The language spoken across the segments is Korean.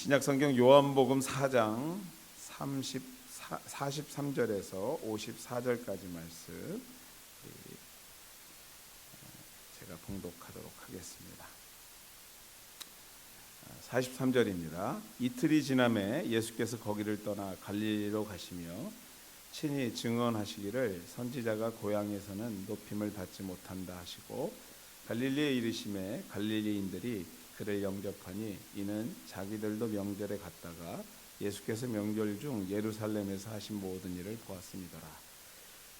신약성경 요한복음 4장 43절에서 54절까지 말씀 제가 봉독하도록 하겠습니다. 43절입니다. 이틀이 지남에 예수께서 거기를 떠나 갈릴리로 가시며 친히 증언하시기를 선지자가 고향에서는 높임을 받지 못한다 하시고 갈릴리에 이르심에 갈릴리인들이 그를 영접하니 이는 자기들도 명절에 갔다가 예수께서 명절 중 예루살렘에서 하신 모든 일을 보았음이더라.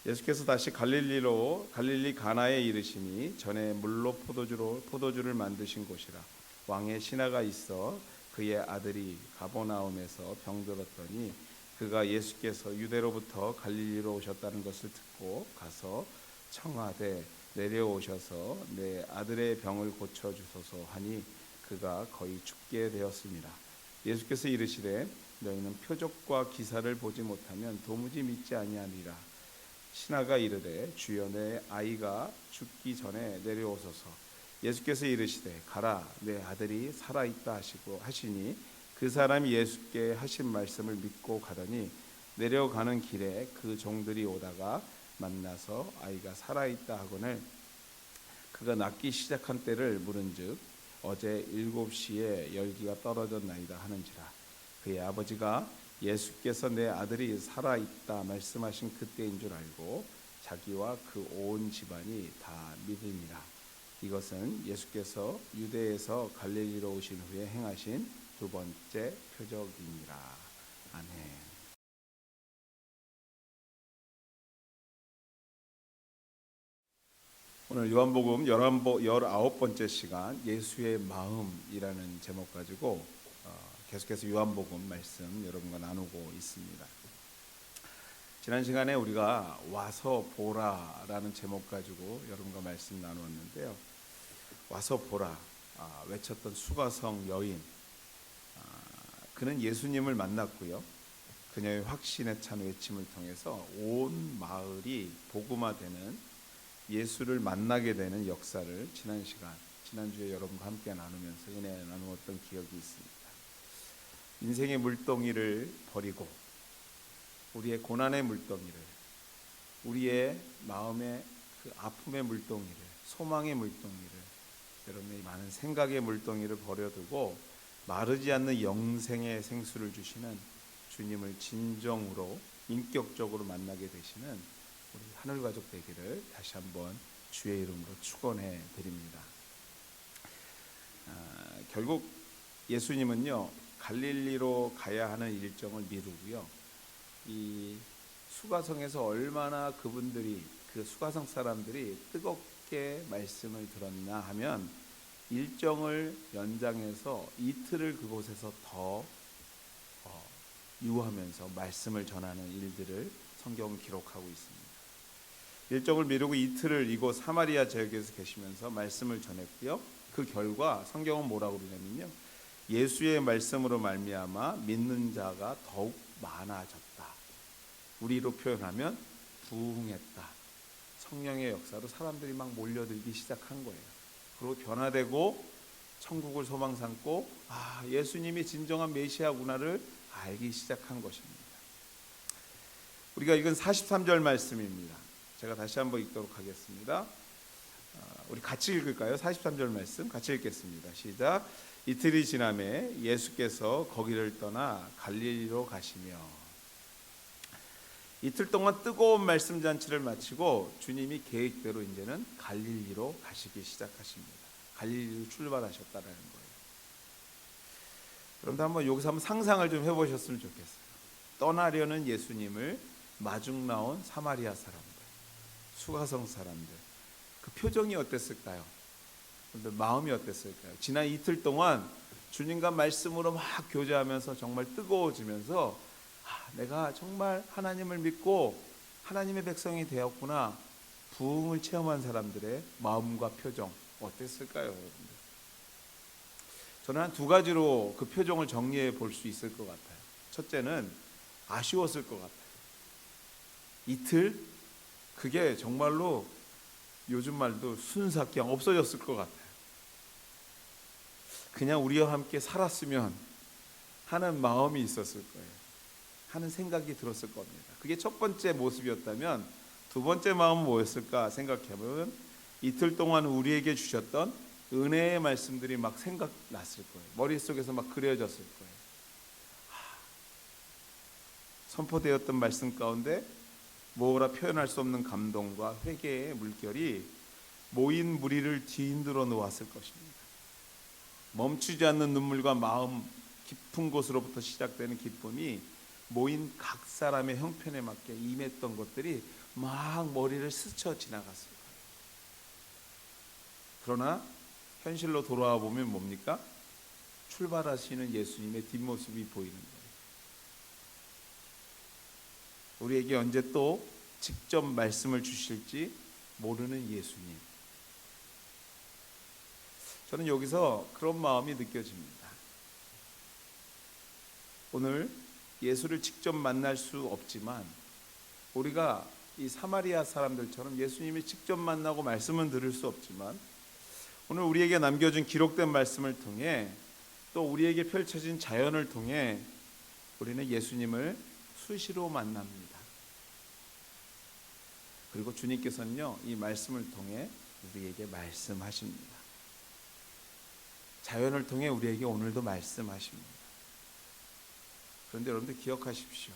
예수께서 다시 갈릴리 가나에 이르시니 전에 물로 포도주를 만드신 곳이라. 왕의 신하가 있어 그의 아들이 가버나움에서 병들었더니 그가 예수께서 유대로부터 갈릴리로 오셨다는 것을 듣고 가서 청하되 내려오셔서 내 아들의 병을 고쳐주소서 하니 그가 거의 죽게 되었습니다. 예수께서 이르시되 너희는 표적과 기사를 보지 못하면 도무지 믿지 아니하리라. 신하가 이르되 주여 내 아이가 죽기 전에 내려오소서. 예수께서 이르시되 가라 내 아들이 살아있다 하시니 그 사람이 예수께 하신 말씀을 믿고 가더니 내려가는 길에 그 종들이 오다가 만나서 아이가 살아있다 하거늘 그가 낫기 시작한 때를 물은즉 어제 7시에 열기가 떨어졌나이다 하는지라. 그의 아버지가 예수께서 내 아들이 살아있다 말씀하신 그때인 줄 알고 자기와 그 온 집안이 다 믿음이라. 이것은 예수께서 유대에서 갈릴리로 오신 후에 행하신 두 번째 표적이니라. 아멘. 오늘 요한복음 19번째 시간 예수의 마음이라는 제목 가지고 계속해서 요한복음 말씀 여러분과 나누고 있습니다. 지난 시간에 우리가 와서 보라라는 제목 가지고 여러분과 말씀 나누었는데요. 와서 보라 외쳤던 수가성 여인, 그는 예수님을 만났고요. 그녀의 확신에 찬 외침을 통해서 온 마을이 복음화되는 예수를 만나게 되는 역사를 지난주에 여러분과 함께 나누면서 은혜 나누었던 기억이 있습니다. 인생의 물동이를 버리고 우리의 고난의 물동이를, 우리의 마음의 그 아픔의 물동이를, 소망의 물동이를, 여러분의 많은 생각의 물동이를 버려두고 마르지 않는 영생의 생수를 주시는 주님을 진정으로 인격적으로 만나게 되시는 우리 하늘가족 되기를 다시 한번 주의 이름으로 축원해 드립니다. 결국 예수님은요 갈릴리로 가야 하는 일정을 미루고요, 이 수가성에서 얼마나 그 수가성 사람들이 뜨겁게 말씀을 들었나 하면 일정을 연장해서 이틀을 그곳에서 더 유하면서 말씀을 전하는 일들을 성경은 기록하고 있습니다. 일정을 미루고 이틀을 이곳 사마리아 지역에서 계시면서 말씀을 전했고요. 그 결과 성경은 뭐라고 그러냐면요, 예수의 말씀으로 말미암아 믿는 자가 더욱 많아졌다. 우리로 표현하면 부흥했다. 성령의 역사로 사람들이 막 몰려들기 시작한 거예요. 그리고 변화되고 천국을 소망 삼고 예수님이 진정한 메시아구나를 알기 시작한 것입니다. 우리가 읽은 43절 말씀입니다. 제가 다시 한번 읽도록 하겠습니다. 우리 같이 읽을까요? 43절 말씀 같이 읽겠습니다. 시작. 이틀이 지남에 예수께서 거기를 떠나 갈릴리로 가시며. 이틀 동안 뜨거운 말씀 잔치를 마치고 주님이 계획대로 이제는 갈릴리로 가시기 시작하십니다. 갈릴리로 출발하셨다라는 거예요. 여러분도 여기서 한번 상상을 좀 해보셨으면 좋겠어요. 떠나려는 예수님을 마중 나온 사마리아 사람들, 수가성 사람들, 그 표정이 어땠을까요? 마음이 어땠을까요? 지난 이틀 동안 주님과 말씀으로 막 교제하면서 정말 뜨거워지면서 내가 정말 하나님을 믿고 하나님의 백성이 되었구나, 부흥을 체험한 사람들의 마음과 표정 어땠을까요, 여러분들? 저는 한 두 가지로 그 표정을 정리해 볼 수 있을 것 같아요. 첫째는 아쉬웠을 것 같아요. 이틀, 그게 정말로 요즘 말도 순삭 그냥 없어졌을 것 같아요. 그냥 우리와 함께 살았으면 하는 마음이 있었을 거예요. 하는 생각이 들었을 겁니다. 그게 첫 번째 모습이었다면 두 번째 마음은 뭐였을까 생각해보면 이틀 동안 우리에게 주셨던 은혜의 말씀들이 막 생각났을 거예요. 머릿속에서 막 그려졌을 거예요. 선포되었던 말씀 가운데 뭐라 표현할 수 없는 감동과 회개의 물결이 모인 무리를 뒤흔들어 놓았을 것입니다. 멈추지 않는 눈물과 마음 깊은 곳으로부터 시작되는 기쁨이 모인 각 사람의 형편에 맞게 임했던 것들이 막 머리를 스쳐 지나갔을 거예요. 그러나 현실로 돌아와 보면 뭡니까? 출발하시는 예수님의 뒷모습이 보이는 거예요. 우리에게 언제 또 직접 말씀을 주실지 모르는 예수님. 저는 여기서 그런 마음이 느껴집니다. 오늘 예수를 직접 만날 수 없지만 우리가 이 사마리아 사람들처럼 예수님이 직접 만나고 말씀은 들을 수 없지만 오늘 우리에게 남겨준 기록된 말씀을 통해 또 우리에게 펼쳐진 자연을 통해 우리는 예수님을 수시로 만납니다. 그리고 주님께서는요, 이 말씀을 통해 우리에게 말씀하십니다. 자연을 통해 우리에게 오늘도 말씀하십니다. 그런데 여러분들 기억하십시오.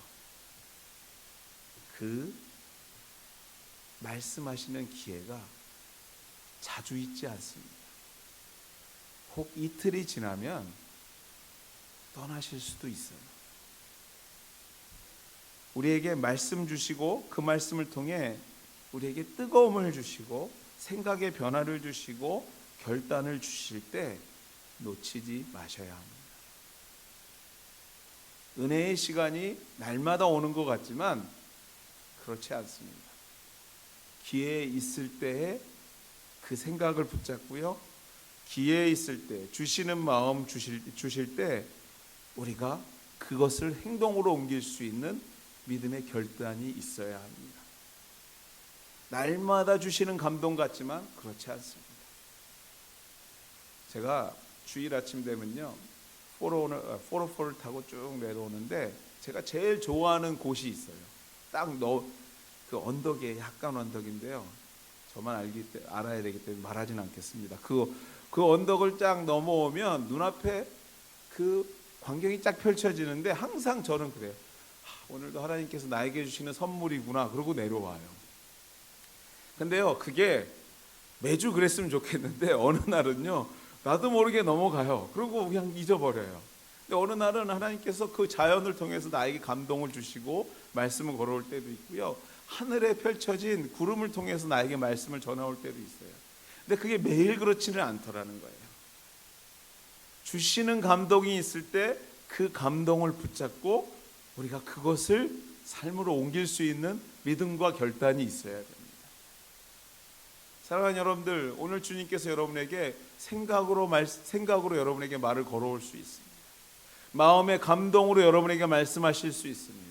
그 말씀하시는 기회가 자주 있지 않습니다. 혹 이틀이 지나면 떠나실 수도 있어요. 우리에게 말씀 주시고 그 말씀을 통해 우리에게 뜨거움을 주시고 생각의 변화를 주시고 결단을 주실 때 놓치지 마셔야 합니다. 은혜의 시간이 날마다 오는 것 같지만 그렇지 않습니다. 기회에 있을 때에 그 생각을 붙잡고요, 기회에 있을 때 주시는 마음 주실 때 우리가 그것을 행동으로 옮길 수 있는 믿음의 결단이 있어야 합니다. 날마다 주시는 감동 같지만 그렇지 않습니다. 제가 주일 아침 되면요 404를 타고 쭉 내려오는데 제가 제일 좋아하는 곳이 있어요. 딱 그 언덕에 약간 언덕인데요. 저만 알아야 되기 때문에 말하지는 않겠습니다. 그 언덕을 쫙 넘어오면 눈앞에 그 광경이 쫙 펼쳐지는데 항상 저는 그래요. 오늘도 하나님께서 나에게 주시는 선물이구나 그러고 내려와요. 근데요 그게 매주 그랬으면 좋겠는데 어느 날은요 나도 모르게 넘어가요. 그리고 그냥 잊어버려요. 근데 어느 날은 하나님께서 그 자연을 통해서 나에게 감동을 주시고 말씀을 걸어올 때도 있고요, 하늘에 펼쳐진 구름을 통해서 나에게 말씀을 전해올 때도 있어요. 근데 그게 매일 그렇지는 않더라는 거예요. 주시는 감동이 있을 때 그 감동을 붙잡고 우리가 그것을 삶으로 옮길 수 있는 믿음과 결단이 있어야 됩니다. 사랑하는 여러분들, 오늘 주님께서 여러분에게 생각으로 여러분에게 말을 걸어올 수 있습니다. 마음의 감동으로 여러분에게 말씀하실 수 있습니다.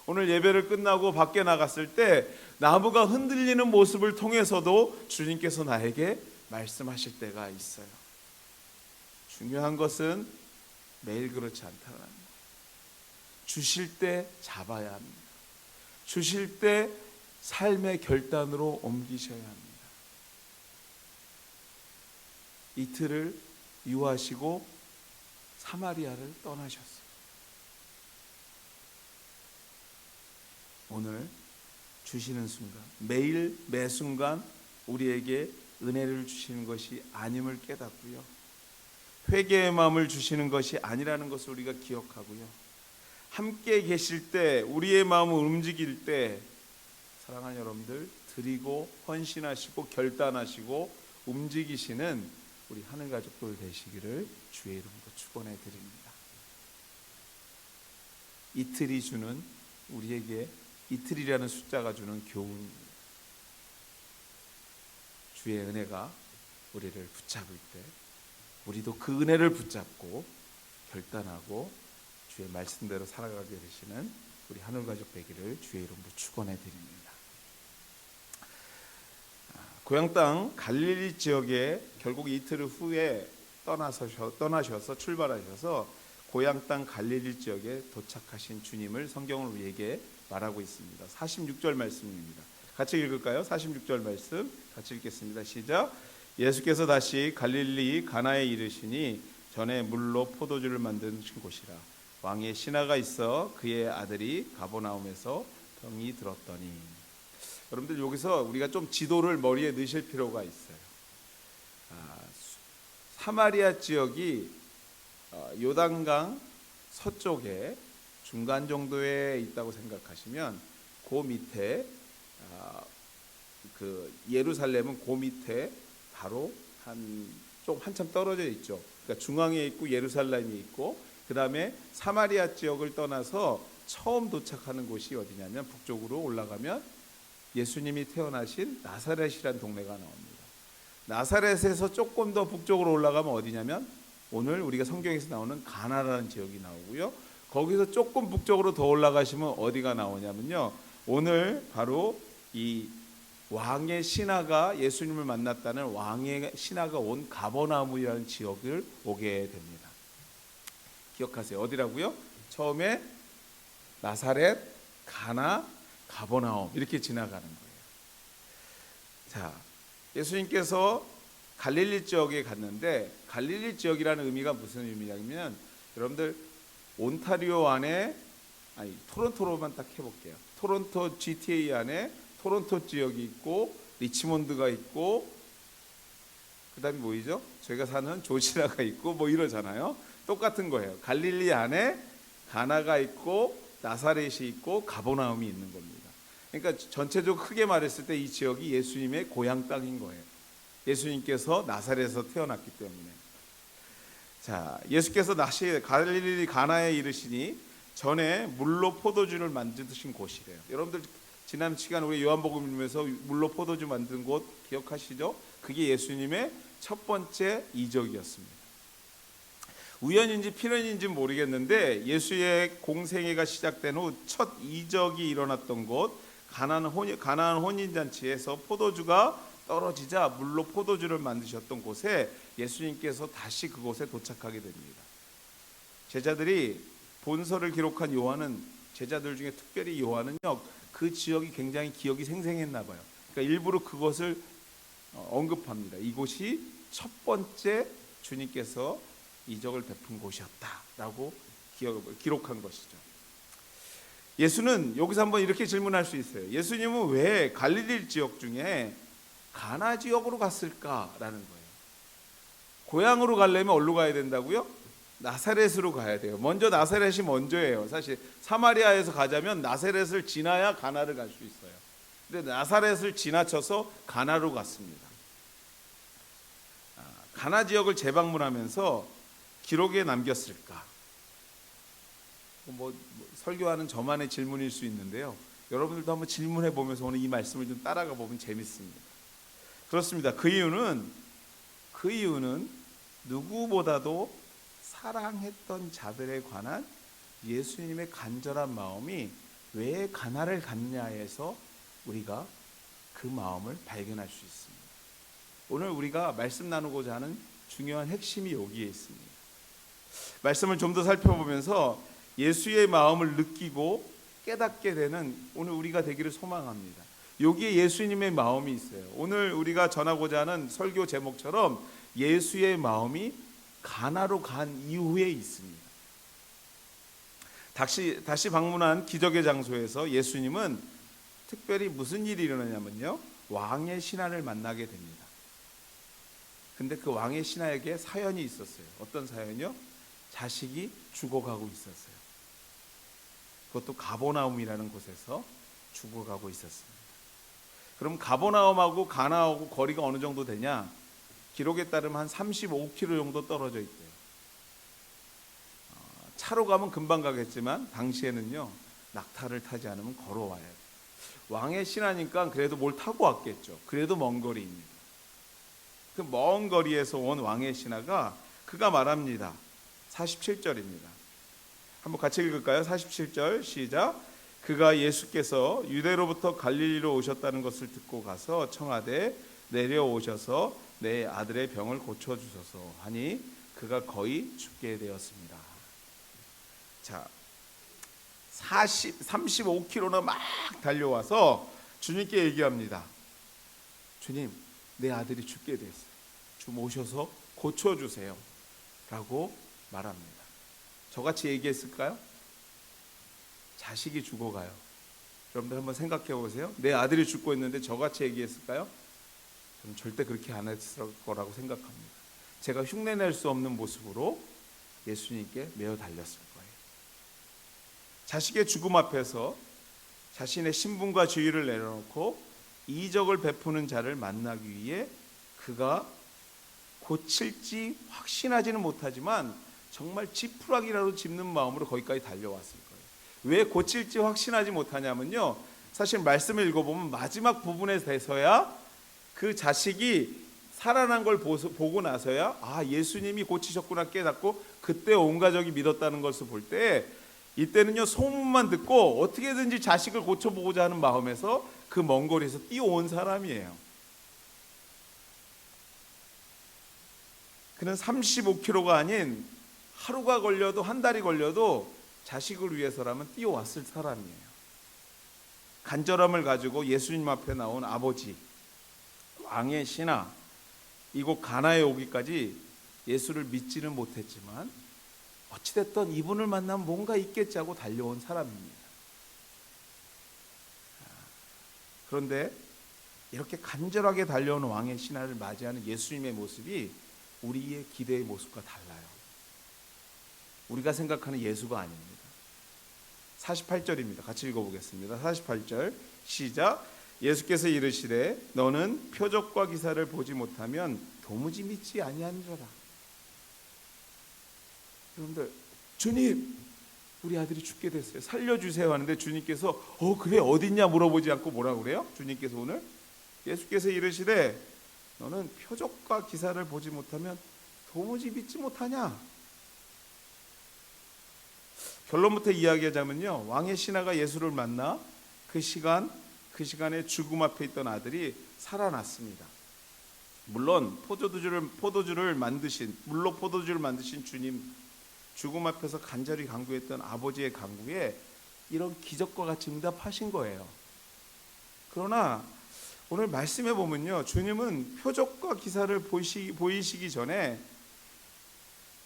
오늘 예배를 끝나고 밖에 나갔을 때 나무가 흔들리는 모습을 통해서도 주님께서 나에게 말씀하실 때가 있어요. 중요한 것은 매일 그렇지 않다는 거예요. 주실 때 잡아야 합니다. 주실 때 삶의 결단으로 옮기셔야 합니다. 이틀을 유하시고 사마리아를 떠나셨어요. 오늘 주시는 순간, 매일 매 순간 우리에게 은혜를 주시는 것이 아님을 깨닫고요, 회개의 마음을 주시는 것이 아니라는 것을 우리가 기억하고요, 함께 계실 때 우리의 마음을 움직일 때 사랑하는 여러분들 드리고 헌신하시고 결단하시고 움직이시는 우리 하늘 가족들 되시기를 주의 이름으로 축원해 드립니다. 이틀이 주는 우리에게 이틀이라는 숫자가 주는 교훈입니다. 주의 은혜가 우리를 붙잡을 때 우리도 그 은혜를 붙잡고 결단하고 주의 말씀대로 살아가게 되시는 우리 하늘 가족 되기를 주의 이름으로 축원해 드립니다. 고향 땅 갈릴리 지역에 결국 이틀 후에 떠나셔서 출발하셔서 고향 땅 갈릴리 지역에 도착하신 주님을 성경은 우리에게 말하고 있습니다. 46절 말씀입니다. 같이 읽을까요? 46절 말씀 같이 읽겠습니다. 시작. 예수께서 다시 갈릴리 가나에 이르시니 전에 물로 포도주를 만드신 곳이라. 왕의 신하가 있어 그의 아들이 가버나움에서 병이 들었더니. 여러분들 여기서 우리가 좀 지도를 머리에 넣으실 필요가 있어요. 사마리아 지역이 요단강 서쪽에 중간 정도에 있다고 생각하시면 그 밑에 그 예루살렘은 그 밑에 바로 한참 떨어져 있죠. 그러니까 중앙에 있고 예루살렘이 있고 그 다음에 사마리아 지역을 떠나서 처음 도착하는 곳이 어디냐면 북쪽으로 올라가면 예수님이 태어나신 나사렛이란 동네가 나옵니다. 나사렛에서 조금 더 북쪽으로 올라가면 어디냐면 오늘 우리가 성경에서 나오는 가나라는 지역이 나오고요. 거기서 조금 북쪽으로 더 올라가시면 어디가 나오냐면요. 오늘 바로 이 왕의 신하가 예수님을 만났다는 왕의 신하가 온 가버나움이라는 지역을 오게 됩니다. 기억하세요. 어디라고요? 처음에 나사렛, 가나, 가버나움 이렇게 지나가는 거예요. 자, 예수님께서 갈릴리 지역에 갔는데 갈릴리 지역이라는 의미가 무슨 의미냐면 여러분들 온타리오 안에 토론토로만 딱 해볼게요. 토론토 GTA 안에 토론토 지역이 있고 리치몬드가 있고 그다음에 뭐이죠? 저희가 사는 조지아가 있고 뭐 이러잖아요. 똑같은 거예요. 갈릴리 안에 가나가 있고 나사렛이 있고 가버나움이 있는 겁니다. 그러니까 전체적으로 크게 말했을 때 이 지역이 예수님의 고향 땅인 거예요. 예수님께서 나사렛에서 태어났기 때문에. 자, 예수께서 다시 갈릴리 가나에 이르시니 전에 물로 포도주를 만드신 곳이래요. 여러분들 지난 시간 우리 요한복음 읽으면서 물로 포도주 만든 곳 기억하시죠? 그게 예수님의 첫 번째 이적이었습니다. 우연인지 필연인지는 모르겠는데 예수의 공생애가 시작된 후 첫 이적이 일어났던 곳 가나안 혼인잔치에서 포도주가 떨어지자 물로 포도주를 만드셨던 곳에 예수님께서 다시 그곳에 도착하게 됩니다. 제자들이 본서를 기록한 요한은 제자들 중에 특별히 요한은요 그 지역이 굉장히 기억이 생생했나 봐요. 그러니까 일부러 그것을 언급합니다. 이곳이 첫 번째 주님께서 이적을 베푼 곳이었다라고 기록한 것이죠. 예수는 여기서 한번 이렇게 질문할 수 있어요. 예수님은 왜 갈릴리 지역 중에 가나 지역으로 갔을까라는 거예요. 고향으로 가려면 어디로 가야 된다고요? 나사렛으로 가야 돼요. 먼저 나사렛이 먼저예요. 사실 사마리아에서 가자면 나사렛을 지나야 가나를 갈 수 있어요. 근데 나사렛을 지나쳐서 가나로 갔습니다. 가나 지역을 재방문하면서 기록에 남겼을까? 설교하는 저만의 질문일 수 있는데요. 여러분들도 한번 질문해 보면서 오늘 이 말씀을 좀 따라가 보면 재밌습니다. 그렇습니다. 그 이유는 누구보다도 사랑했던 자들에 관한 예수님의 간절한 마음이 왜 가나를 갔냐에서 우리가 그 마음을 발견할 수 있습니다. 오늘 우리가 말씀 나누고자 하는 중요한 핵심이 여기에 있습니다. 말씀을 좀 더 살펴보면서 예수의 마음을 느끼고 깨닫게 되는 오늘 우리가 되기를 소망합니다. 여기에 예수님의 마음이 있어요. 오늘 우리가 전하고자 하는 설교 제목처럼 예수의 마음이 가나로 간 이후에 있습니다. 다시 방문한 기적의 장소에서 예수님은 특별히 무슨 일이 일어나냐면요, 왕의 신하를 만나게 됩니다. 근데 그 왕의 신하에게 사연이 있었어요. 어떤 사연이요? 자식이 죽어가고 있었어요. 그것도 가버나움이라는 곳에서 죽어가고 있었습니다. 그럼 가버나움하고 가나하고 거리가 어느 정도 되냐? 기록에 따르면 한 35km 정도 떨어져 있대요. 차로 가면 금방 가겠지만 당시에는요 낙타를 타지 않으면 걸어와야 돼요. 왕의 신하니까 그래도 뭘 타고 왔겠죠. 그래도 먼 거리입니다. 그 먼 거리에서 온 왕의 신하가 그가 말합니다. 47절입니다. 한번 같이 읽을까요? 47절 시작. 그가 예수께서 유대로부터 갈릴리로 오셨다는 것을 듣고 가서 청하되 내려오셔서 내 아들의 병을 고쳐주소서 하니 그가 거의 죽게 되었습니다. 자, 35km나 막 달려와서 주님께 얘기합니다. 주님, 내 아들이 죽게 됐어요. 좀 오셔서 고쳐주세요 라고 말합니다. 저같이 얘기했을까요? 자식이 죽어가요. 여러분들 한번 생각해 보세요. 내 아들이 죽고 있는데 저같이 얘기했을까요? 저는 절대 그렇게 안 했을 거라고 생각합니다. 제가 흉내낼 수 없는 모습으로 예수님께 매어 달렸을 거예요. 자식의 죽음 앞에서 자신의 신분과 지위를 내려놓고 이적을 베푸는 자를 만나기 위해 그가 고칠지 확신하지는 못하지만 정말 지푸라기라도 짚는 마음으로 거기까지 달려왔을 거예요. 왜 고칠지 확신하지 못하냐면요, 사실 말씀을 읽어보면 마지막 부분에 대해서야 그 자식이 살아난 걸 보고 나서야 아, 예수님이 고치셨구나 깨닫고 그때 온 가족이 믿었다는 것을 볼 때, 이때는요 소문만 듣고 어떻게든지 자식을 고쳐보고자 하는 마음에서 그 먼 거리에서 뛰어온 사람이에요. 그는 35km가 아닌 하루가 걸려도 한 달이 걸려도 자식을 위해서라면 뛰어왔을 사람이에요. 간절함을 가지고 예수님 앞에 나온 아버지, 왕의 신하, 이곳 가나에 오기까지 예수를 믿지는 못했지만 어찌됐든 이분을 만나면 뭔가 있겠지 하고 달려온 사람입니다. 그런데 이렇게 간절하게 달려온 왕의 신하를 맞이하는 예수님의 모습이 우리의 기대의 모습과 달라요. 우리가 생각하는 예수가 아닙니다. 48절입니다. 같이 읽어보겠습니다. 48절 시작. 예수께서 이르시되 너는 표적과 기사를 보지 못하면 도무지 믿지 아니하니라. 여러분들, 주님, 우리 아들이 죽게 됐어요. 살려주세요 하는데 주님께서 그래 어딨냐 물어보지 않고 뭐라고 그래요? 주님께서 오늘 예수께서 이르시되 너는 표적과 기사를 보지 못하면 도무지 믿지 못하냐. 결론부터 이야기하자면요, 왕의 신하가 예수를 만나 그 시간에 죽음 앞에 있던 아들이 살아났습니다. 물론 포도주를 만드신 주님, 죽음 앞에서 간절히 간구했던 아버지의 간구에 이런 기적과 같이 응답하신 거예요. 그러나 오늘 말씀해 보면요, 주님은 표적과 기사를 보이시기 전에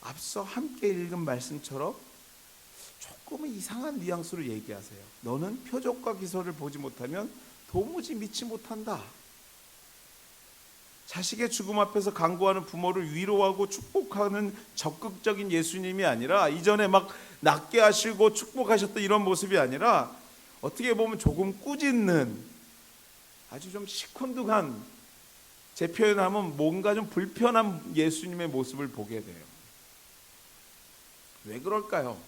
앞서 함께 읽은 말씀처럼 조금은 이상한 뉘앙스로 얘기하세요. 너는 표적과 기사를 보지 못하면 도무지 믿지 못한다. 자식의 죽음 앞에서 간구하는 부모를 위로하고 축복하는 적극적인 예수님이 아니라, 이전에 막 낫게 하시고 축복하셨던 이런 모습이 아니라 어떻게 보면 조금 꾸짖는 아주 좀 시큰둥한, 제 표현하면 뭔가 좀 불편한 예수님의 모습을 보게 돼요. 왜 그럴까요?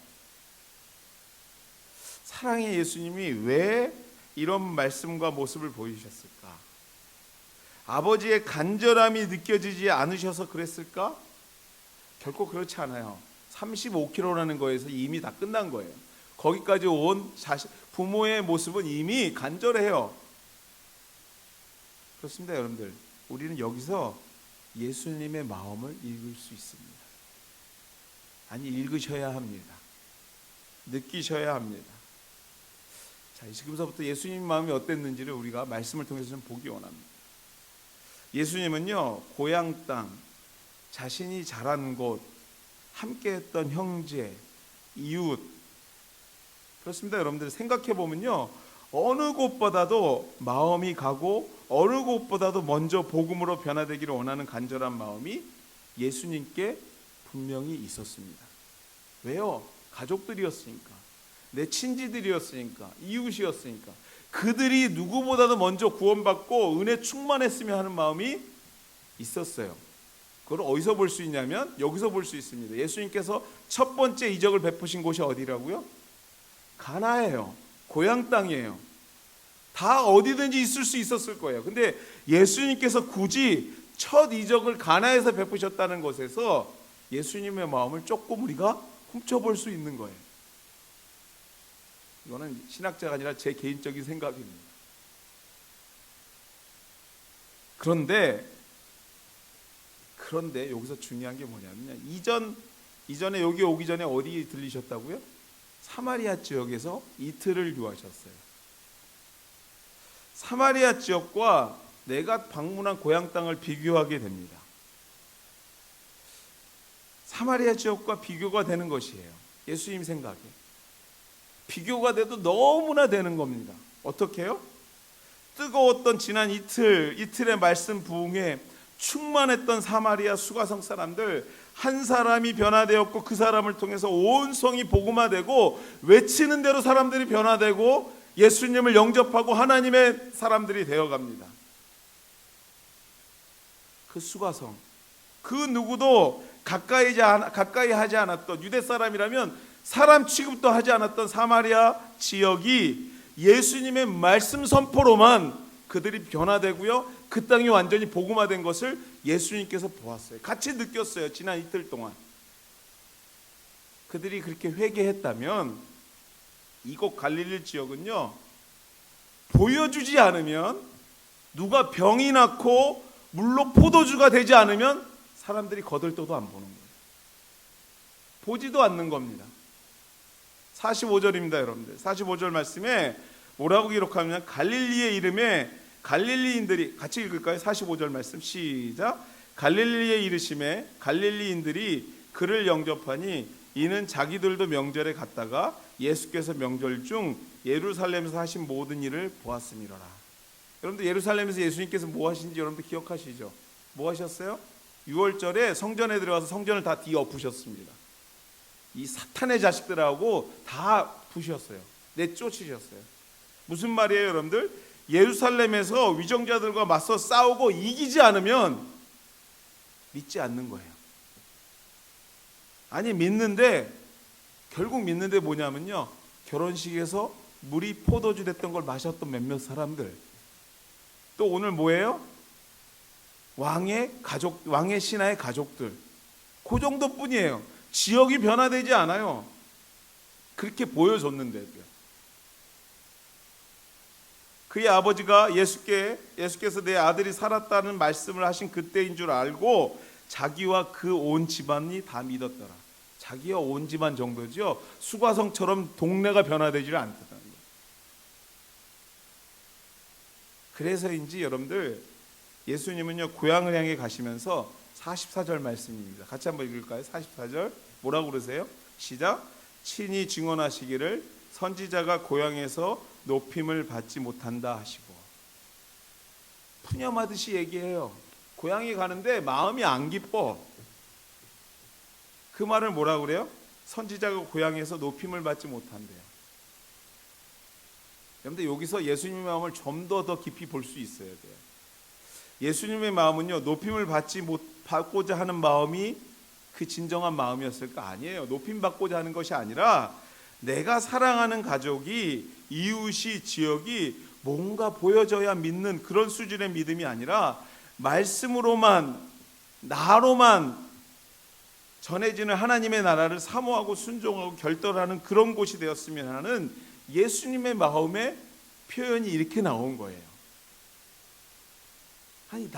사랑의 예수님이 왜 이런 말씀과 모습을 보이셨을까? 아버지의 간절함이 느껴지지 않으셔서 그랬을까? 결코 그렇지 않아요. 35km라는 거에서 이미 다 끝난 거예요. 거기까지 온 부모의 모습은 이미 간절해요. 그렇습니다, 여러분들. 우리는 여기서 예수님의 마음을 읽을 수 있습니다. 아니, 읽으셔야 합니다. 느끼셔야 합니다. 자, 지금서부터 예수님 마음이 어땠는지를 우리가 말씀을 통해서 좀 보기 원합니다. 예수님은요, 고향 땅, 자신이 자란 곳, 함께했던 형제, 이웃, 그렇습니다. 여러분들 생각해 보면요, 어느 곳보다도 마음이 가고 어느 곳보다도 먼저 복음으로 변화되기를 원하는 간절한 마음이 예수님께 분명히 있었습니다. 왜요? 가족들이었으니까, 내 친지들이었으니까, 이웃이었으니까, 그들이 누구보다도 먼저 구원받고 은혜 충만했으면 하는 마음이 있었어요. 그걸 어디서 볼 수 있냐면 여기서 볼 수 있습니다. 예수님께서 첫 번째 이적을 베푸신 곳이 어디라고요? 가나예요. 고향 땅이에요. 다 어디든지 있을 수 있었을 거예요. 근데 예수님께서 굳이 첫 이적을 가나에서 베푸셨다는 것에서 예수님의 마음을 조금 우리가 훔쳐볼 수 있는 거예요. 이거는 신학자가 아니라 제 개인적인 생각입니다. 그런데 여기서 중요한 게 뭐냐면, 이전에 여기 오기 전에 어디 들리셨다고요? 사마리아 지역에서 이틀을 유하셨어요. 사마리아 지역과 내가 방문한 고향 땅을 비교하게 됩니다. 사마리아 지역과 비교가 되는 것이에요. 예수님 생각에 비교가 돼도 너무나 되는 겁니다. 어떻게 해요? 뜨거웠던 지난 이틀의 말씀 부흥에 충만했던 사마리아 수가성 사람들 한 사람이 변화되었고, 그 사람을 통해서 온 성이 복음화되고 외치는 대로 사람들이 변화되고 예수님을 영접하고 하나님의 사람들이 되어갑니다. 그 수가성, 그 누구도 가까이 하지 않았던, 유대 사람이라면 사람 취급도 하지 않았던 사마리아 지역이 예수님의 말씀 선포로만 그들이 변화되고요, 그 땅이 완전히 복음화된 것을 예수님께서 보았어요. 같이 느꼈어요. 지난 이틀 동안 그들이 그렇게 회개했다면 이곳 갈릴리 지역은요, 보여주지 않으면, 누가 병이 낫고 물로 포도주가 되지 않으면 사람들이 거들떠도 안 보는 거예요. 보지도 않는 겁니다. 45절입니다 여러분들. 45절 말씀에 뭐라고 기록하면, 갈릴리의 이름에 갈릴리인들이, 같이 읽을까요? 45절 말씀 시작. 갈릴리에 이르심에 갈릴리인들이 그를 영접하니 이는 자기들도 명절에 갔다가 예수께서 명절 중 예루살렘에서 하신 모든 일을 보았음이로라. 여러분들, 예루살렘에서 예수님께서 뭐 하신지 여러분들 기억하시죠? 뭐 하셨어요? 6월절에 성전에 들어가서 성전을 다 뒤엎으셨습니다. 이 사탄의 자식들하고 다 부셨어요. 내쫓으셨어요. 무슨 말이에요 여러분들? 예루살렘에서 위정자들과 맞서 싸우고 이기지 않으면 믿지 않는 거예요. 아니, 믿는데, 결국 믿는데 뭐냐면요, 결혼식에서 물이 포도주 됐던 걸 마셨던 몇몇 사람들, 또 오늘 뭐예요? 왕의 신하의 가족들, 그 정도뿐이에요. 지역이 변화되지 않아요. 그렇게 보여줬는데도요. 그의 아버지가 예수께서 내 아들이 살았다는 말씀을 하신 그때인 줄 알고 자기와 그 온 집안이 다 믿었더라. 자기와 온 집안 정도죠. 수가성처럼 동네가 변화되지를 않다는 거예요. 그래서인지 여러분들, 예수님은요, 고향을 향해 가시면서 44절 말씀입니다. 같이 한번 읽을까요? 44절 뭐라고 그러세요? 시작. 친히 증언하시기를 선지자가 고향에서 높임을 받지 못한다 하시고. 푸념하듯이 얘기해요. 고향에 가는데 마음이 안 기뻐. 그 말을 뭐라고 그래요? 선지자가 고향에서 높임을 받지 못한대요. 그런데 여기서 예수님의 마음을 좀 더 깊이 볼 수 있어야 돼요. 예수님의 마음은요, 높임을 받고자 하는 마음이 그 진정한 마음이었을까? 아니에요. 높임 받고자 하는 것이 아니라 내가 사랑하는 가족이, 이웃이, 지역이 뭔가 보여져야 믿는 그런 수준의 믿음이 아니라 말씀으로만, 나로만 전해지는 하나님의 나라를 사모하고 순종하고 결단하는 그런 곳이 되었으면 하는 예수님의 마음의 표현이 이렇게 나온 거예요. 아니,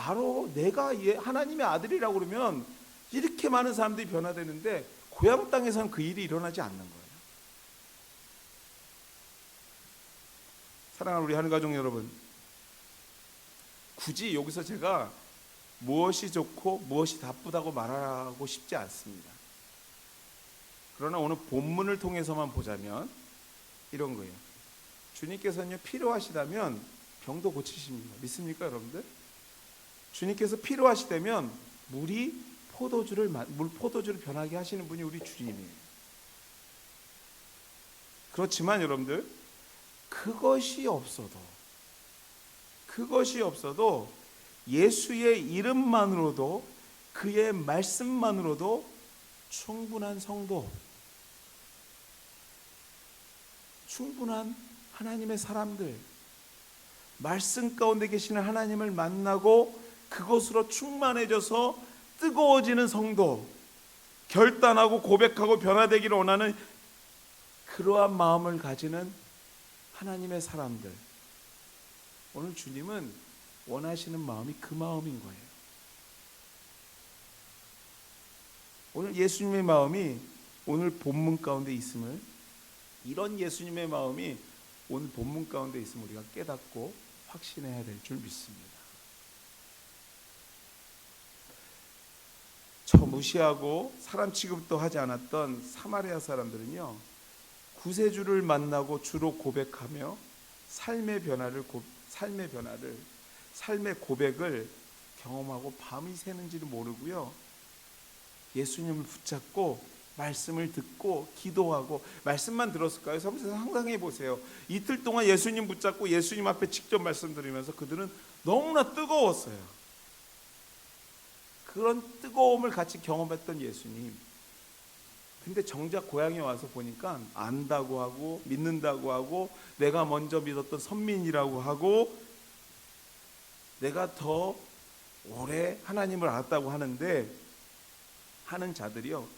내가 하나님의 아들이라고 그러면 이렇게 많은 사람들이 변화되는데 고향 땅에서는 그 일이 일어나지 않는 거예요. 사랑하는 우리 하늘가족 여러분, 굳이 여기서 제가 무엇이 좋고 무엇이 나쁘다고 말하고 싶지 않습니다. 그러나 오늘 본문을 통해서만 보자면 이런 거예요. 주님께서는요, 필요하시다면 병도 고치십니다. 믿습니까 여러분들? 주님께서 필요하시다면 포도주를 변하게 하시는 분이 우리 주님이에요. 그렇지만 여러분들, 그것이 없어도 예수의 이름만으로도, 그의 말씀만으로도 충분한 성도, 충분한 하나님의 사람들, 말씀 가운데 계시는 하나님을 만나고 그것으로 충만해져서 뜨거워지는 성도, 결단하고 고백하고 변화되기를 원하는 그러한 마음을 가지는 하나님의 사람들, 오늘 주님은 원하시는 마음이 그 마음인 거예요. 오늘 예수님의 마음이 오늘 본문 가운데 있음을 이런 예수님의 마음이 오늘 본문 가운데 있으면 우리가 깨닫고 확신해야 될 줄 믿습니다. 저 무시하고 사람 취급도 하지 않았던 사마리아 사람들은요, 구세주를 만나고 주로 고백하며 삶의 고백을 경험하고 밤이 새는지를 모르고요, 예수님을 붙잡고 말씀을 듣고 기도하고. 말씀만 들었을까요? 상상해 보세요. 이틀 동안 예수님 붙잡고 예수님 앞에 직접 말씀드리면서 그들은 너무나 뜨거웠어요. 그런 뜨거움을 같이 경험했던 예수님, 근데 정작 고향에 와서 보니까 안다고 하고 믿는다고 하고 내가 먼저 믿었던 선민이라고 하고 내가 더 오래 하나님을 알았다고 하는 자들이요,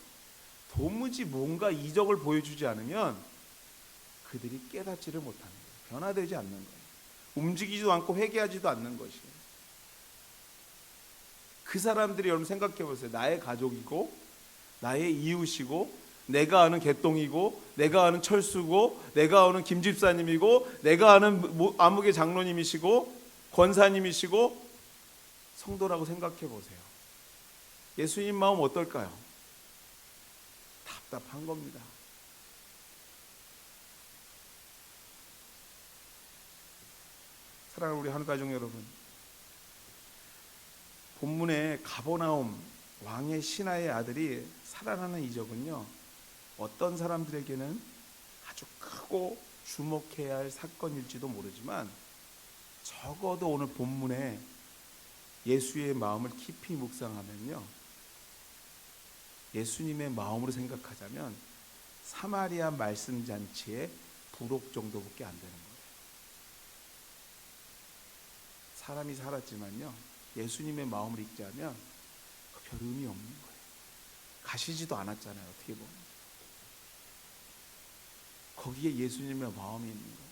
도무지 뭔가 이적을 보여주지 않으면 그들이 깨닫지를 못하는 거예요. 변화되지 않는 거예요. 움직이지도 않고 회개하지도 않는 것이에요. 그 사람들이, 여러분 생각해 보세요. 나의 가족이고 나의 이웃이고 내가 아는 개똥이고 내가 아는 철수고 내가 아는 김집사님이고 내가 아는 암흑의 장로님이시고 권사님이시고 성도라고 생각해 보세요. 예수님 마음 어떨까요? 답답한 겁니다. 사랑하는 우리 한가족 여러분, 본문의 가버나움 왕의 신하의 아들이 살아나는 이적은요, 어떤 사람들에게는 아주 크고 주목해야 할 사건일지도 모르지만 적어도 오늘 본문에 예수의 마음을 깊이 묵상하면요, 예수님의 마음으로 생각하자면 사마리아 말씀잔치의 부록 정도밖에 안 되는 거예요. 사람이 살았지만요, 예수님의 마음을 읽자면 별 의미 없는 거예요. 가시지도 않았잖아요. 어떻게 보면 거기에 예수님의 마음이 있는 거예요.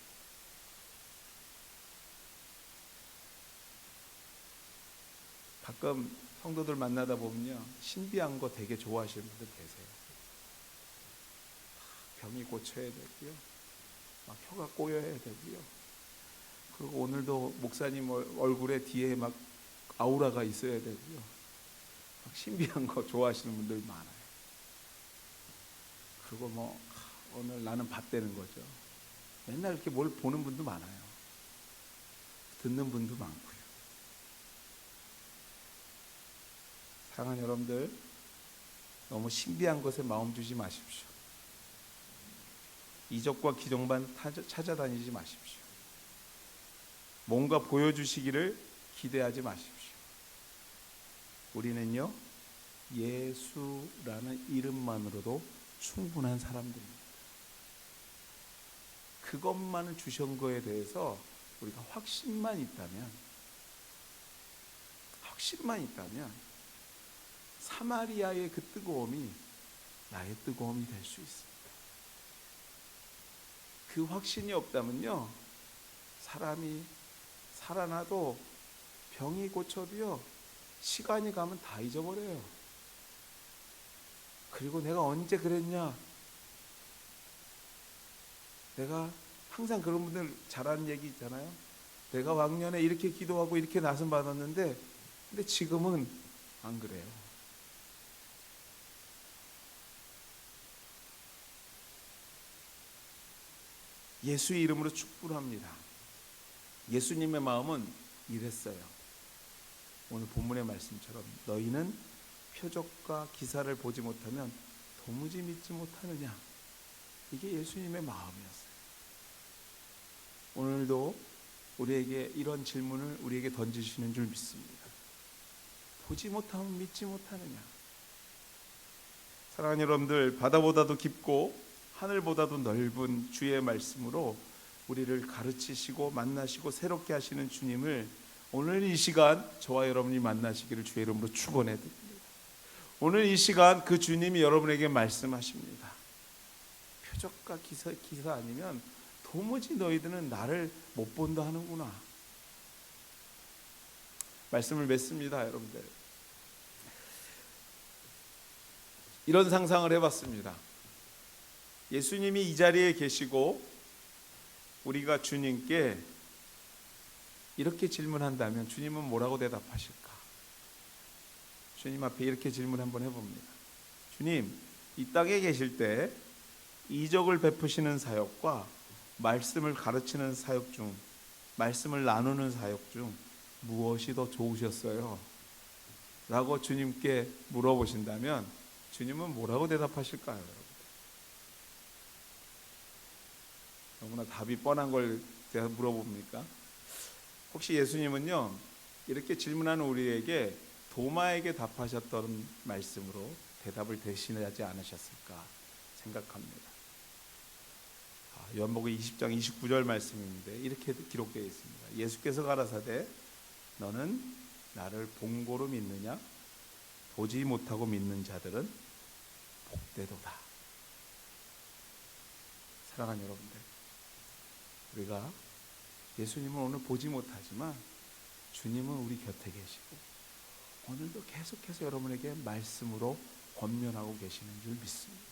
가끔 성도들 만나다 보면요, 신비한 거 되게 좋아하시는 분들 계세요. 병이 고쳐야 되고요, 막 혀가 꼬여야 되고요, 그리고 오늘도 목사님 얼굴에 뒤에 막 아우라가 있어야 되고요, 막 신비한 거 좋아하시는 분들 많아요. 그리고 뭐 오늘 나는 받대는 거죠. 맨날 이렇게 뭘 보는 분도 많아요. 듣는 분도 많고요. 사랑하는 여러분들, 너무 신비한 것에 마음 주지 마십시오. 이적과 기적만 찾아다니지 마십시오. 뭔가 보여주시기를 기대하지 마십시오. 우리는요, 예수라는 이름만으로도 충분한 사람들입니다. 그것만을 주신 거에 대해서 우리가 확신만 있다면 사마리아의 그 뜨거움이 나의 뜨거움이 될 수 있습니다. 그 확신이 없다면요, 사람이 살아나도 병이 고쳐도요, 시간이 가면 다 잊어버려요. 그리고 내가 언제 그랬냐, 내가 항상 그런 분들 잘하는 얘기 있잖아요. 내가 왕년에 이렇게 기도하고 이렇게 나선 받았는데 근데 지금은 안 그래요. 예수의 이름으로 축복합니다. 예수님의 마음은 이랬어요. 오늘 본문의 말씀처럼 너희는 표적과 기사를 보지 못하면 도무지 믿지 못하느냐. 이게 예수님의 마음이었어요. 오늘도 우리에게 이런 질문을 우리에게 던지시는 줄 믿습니다. 보지 못하면 믿지 못하느냐. 사랑하는 여러분들, 바다보다도 깊고 하늘보다도 넓은 주의 말씀으로 우리를 가르치시고 만나시고 새롭게 하시는 주님을 오늘 이 시간 저와 여러분이 만나시기를 주의 이름으로 축원해 드립니다. 오늘 이 시간 그 주님이 여러분에게 말씀하십니다. 표적과 기사 아니면 도무지 너희들은 나를 못 본다 하는구나. 말씀을 맺습니다. 여러분들, 이런 상상을 해봤습니다. 예수님이 이 자리에 계시고 우리가 주님께 이렇게 질문한다면 주님은 뭐라고 대답하실까? 주님 앞에 이렇게 질문 한번 해봅니다. 주님, 이 땅에 계실 때 이적을 베푸시는 사역과 말씀을 가르치는 사역 중, 말씀을 나누는 사역 중 무엇이 더 좋으셨어요? 라고 주님께 물어보신다면 주님은 뭐라고 대답하실까요? 여러분? 너무나 답이 뻔한 걸 제가 물어봅니까? 혹시 예수님은요, 이렇게 질문하는 우리에게 도마에게 답하셨던 말씀으로 대답을 대신하지 않으셨을까 생각합니다. 요한복음 20장 29절 말씀인데 이렇게 기록되어 있습니다. 예수께서 가라사대 너는 나를 본고로 믿느냐? 보지 못하고 믿는 자들은 복되도다. 사랑하는 여러분들, 우리가 예수님은 오늘 보지 못하지만 주님은 우리 곁에 계시고 오늘도 계속해서 여러분에게 말씀으로 권면하고 계시는 줄 믿습니다.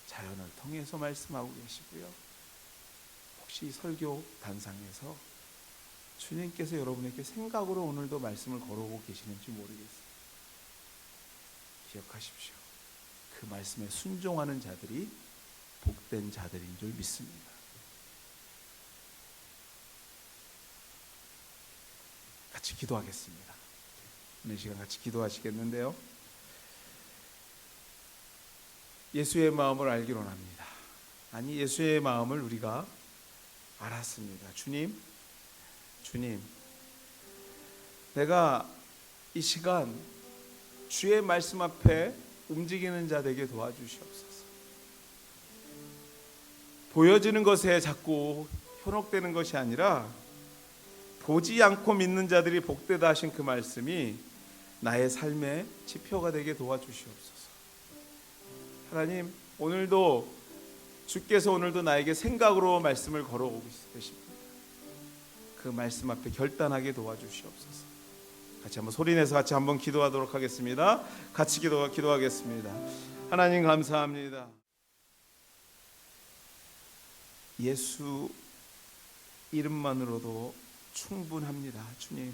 자연을 통해서 말씀하고 계시고요. 혹시 설교 단상에서 주님께서 여러분에게 생각으로 오늘도 말씀을 걸어오고 계시는지 모르겠어요. 기억하십시오. 그 말씀에 순종하는 자들이 복된 자들인 줄 믿습니다. 같이 기도하겠습니다. 오늘 시간 같이 기도하시겠는데요. 예수의 마음을 알기로 합니다. 아니, 예수의 마음을 우리가 알았습니다. 주님, 내가 이 시간 주의 말씀 앞에 움직이는 자 되게 도와주시옵소서. 보여지는 것에 자꾸 현혹되는 것이 아니라 보지 않고 믿는 자들이 복되다 하신 그 말씀이 나의 삶의 지표가 되게 도와주시옵소서. 하나님, 오늘도 주께서 오늘도 나에게 생각으로 말씀을 걸어오고 계십니다. 그 말씀 앞에 결단하게 도와주시옵소서. 같이 한번 소리내서 같이 한번 기도하도록 하겠습니다. 같이 기도하겠습니다. 하나님 감사합니다. 예수 이름만으로도 충분합니다. 주님,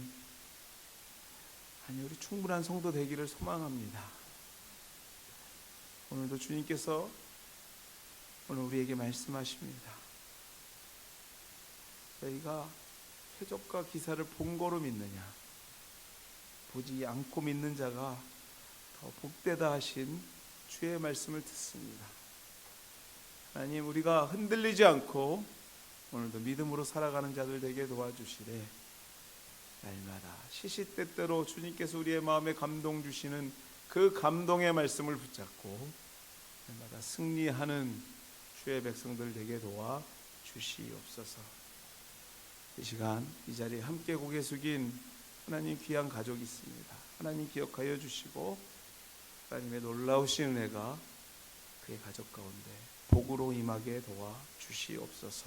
아니 우리 충분한 성도 되기를 소망합니다. 오늘도 주님께서 오늘 우리에게 말씀하십니다. 너희가 표적과 기사를 본거로 믿느냐? 보지 않고 믿는 자가 더 복되다 하신 주의 말씀을 듣습니다. 하나님, 우리가 흔들리지 않고 오늘도 믿음으로 살아가는 자들 되게 도와주시되 날마다 시시때때로 주님께서 우리의 마음에 감동 주시는 그 감동의 말씀을 붙잡고 날마다 승리하는 주의 백성들 되게 도와 주시옵소서. 이 시간 이 자리에 함께 고개 숙인 하나님 귀한 가족이 있습니다. 하나님 기억하여 주시고 하나님의 놀라우신 은혜가 그의 가족 가운데 복으로 임하게 도와 주시옵소서.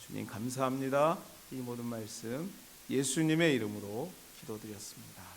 주님 감사합니다. 이 모든 말씀 예수님의 이름으로 기도드렸습니다.